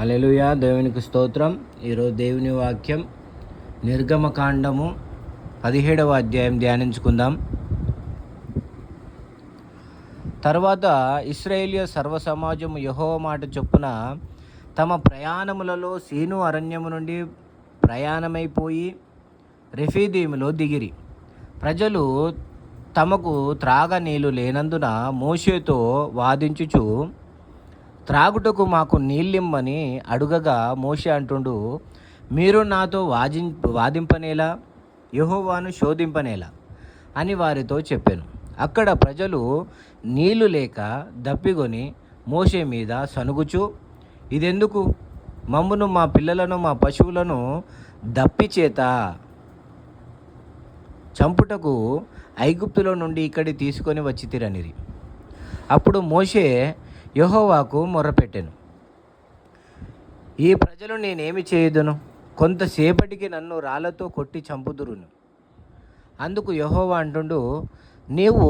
హల్లెలూయా, దేవునికి స్తోత్రం. ఈరోజు దేవుని వాక్యం నిర్గమకాండము 17వ అధ్యాయం ధ్యానించుకుందాం. తర్వాత ఇశ్రాయేలీయ సర్వసమాజము యెహోవా మాట చొప్పున తమ ప్రయాణములలో సీను అరణ్యము నుండి ప్రయాణమైపోయి రెఫీదీములో దిగిరి. ప్రజలు తమకు త్రాగ నీళ్లు లేనందున మోషేతో వాదించుచు, త్రాగుటకు మాకు నీళ్ళిమ్మని అడుగగా మోషే అంటుండు, మీరు నాతో వాదింపనేలా, యెహోవాను శోధింపనేలా అని వారితో చెప్పాను. అక్కడ ప్రజలు నీళ్లు లేక దప్పిగొని మోషే మీద సనుగుచు, ఇదెందుకు? మమ్మును, మా పిల్లలను, మా పశువులను దప్పి చేత చంపుటకు ఐగుప్తులో నుండి ఇక్కడి తీసుకొని వచ్చితిరనిరి. అప్పుడు మోషే యెహోవాకు మొర్రపెట్టెను, ఈ ప్రజలు నేనేమి చేయుదును? కొంతసేపటికి నన్ను రాళ్లతో కొట్టి చంపుదురును. అందుకు యెహోవా అంటుండు, నీవు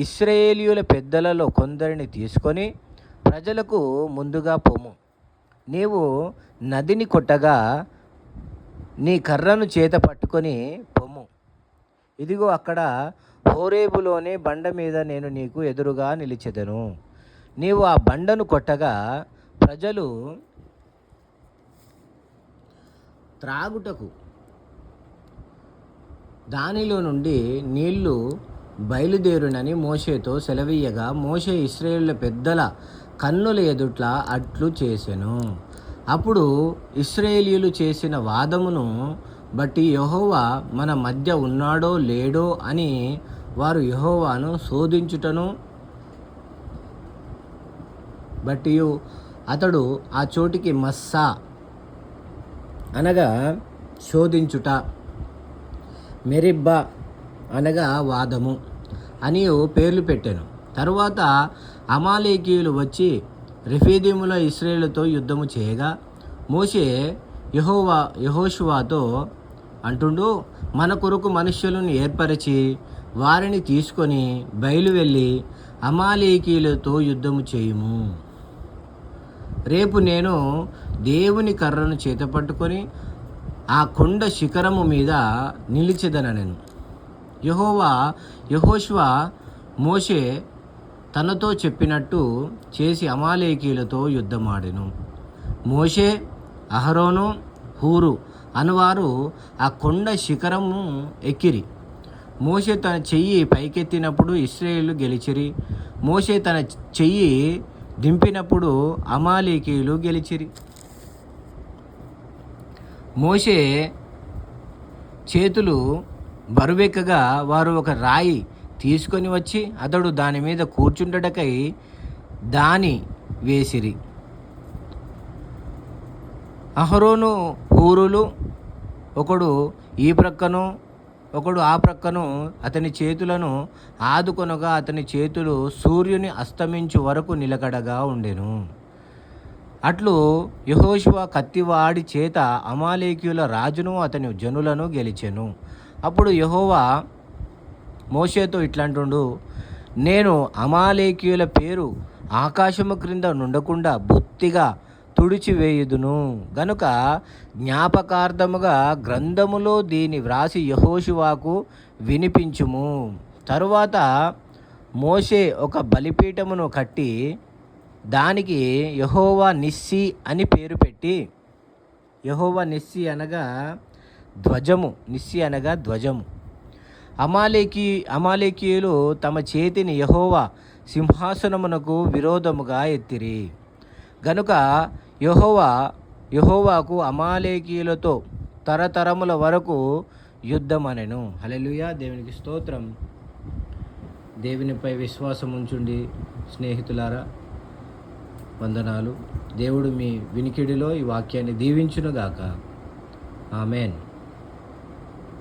ఇశ్రాయేలీయుల పెద్దలలో కొందరిని తీసుకొని ప్రజలకు ముందుగా పొమ్ము. నీవు నదిని కొట్టగా నీ కర్రను చేత పట్టుకొని పొమ్ము. ఇదిగో అక్కడ హోరేబులోనే బండ మీద నేను నీకు ఎదురుగా నిలిచెదను. నీవు ఆ బండను కొట్టగా ప్రజలు త్రాగుటకు దానిలో నుండి నీళ్లు బయలుదేరునని మోషేతో సెలవీయగా, మోషే ఇశ్రాయేలు పెద్దల కన్నుల ఎదుట్ల అట్లు చేసెను. అప్పుడు ఇశ్రాయేలీయులు చేసిన వాదమును బట్టి యెహోవా మన మధ్య ఉన్నాడో లేడో అని వారు యెహోవాను శోధించుటను బట్టి అతడు ఆ చోటికి మస్సా అనగా శోధించుట, మెరిబ్బా అనగా వాదము అని పేర్లు పెట్టాను. తరువాత అమాలేకీయులు వచ్చి రెఫీదీములో ఇశ్రాయేలుతో యుద్ధము చేయగా మోషే యెహోషువతో అంటుండు, మన కొరకు మనుష్యులను ఏర్పరిచి వారిని తీసుకొని బయలువెళ్ళి అమాలేకీయులతో యుద్ధము చేయుము. రేపు నేను దేవుని కర్రను చేతపట్టుకొని ఆ కొండ శిఖరము మీద నిలిచెదనెను. యెహోషువ మోషే తనతో చెప్పినట్టు చేసి అమాలేకీయులతో యుద్ధమాడెను. మోషే, అహరోను, హూరు అనువారు ఆ కొండ శిఖరము ఎక్కిరి. మోషే తన చెయ్యి పైకెత్తినప్పుడు ఇశ్రాయేలు గెలిచిరి. మోషే తన చెయ్యి దింపినప్పుడు అమాలేకీయులు గెలిచిరి. మోషే చేతులు బరువెక్కగా వారు ఒక రాయి తీసుకొని వచ్చి అతడు దాని మీద కూర్చుండటకై దాని వేసిరి. అహరోను, హూరులు ఒకడు ఈ ప్రక్కను ఒకడు ఆ ప్రక్కను అతని చేతులను ఆదుకొనగా అతని చేతులు సూర్యుని అస్తమించు వరకు నిలకడగా ఉండెను. అట్లు యెహోషువ కత్తివాడి చేత అమాలేకీయుల రాజును అతని జనులను గెలిచెను. అప్పుడు యెహోవా మోషేతో ఇట్లంటుండు, నేను అమాలేకీయుల పేరు ఆకాశము క్రింద నుండకుండా బొత్తిగా తుడిచివేయుదును గనుక జ్ఞాపకార్థముగా గ్రంథములో దీని వ్రాసి యెహోషువకు వినిపించుము. తరువాత మోషే ఒక బలిపీఠమును కట్టి దానికి యెహోవా నిస్సి అని పేరు పెట్టి, యెహోవా నిస్సి అనగా ధ్వజము. అమాలేకీయులు తమ చేతిని యెహోవా సింహాసనమునకు విరోధముగా ఎత్తిరి గనుక యెహోవాకు అమాలేకీయులతో తరతరముల వరకు యుద్ధమనెను. హల్లెలూయా, దేవునికి స్తోత్రం. దేవునిపై విశ్వాసం ఉంచుండి స్నేహితులారా, వందనాలు. దేవుడు మీ వినికిడిలో ఈ వాక్యాన్ని దీవించునుగాక. ఆమెన్.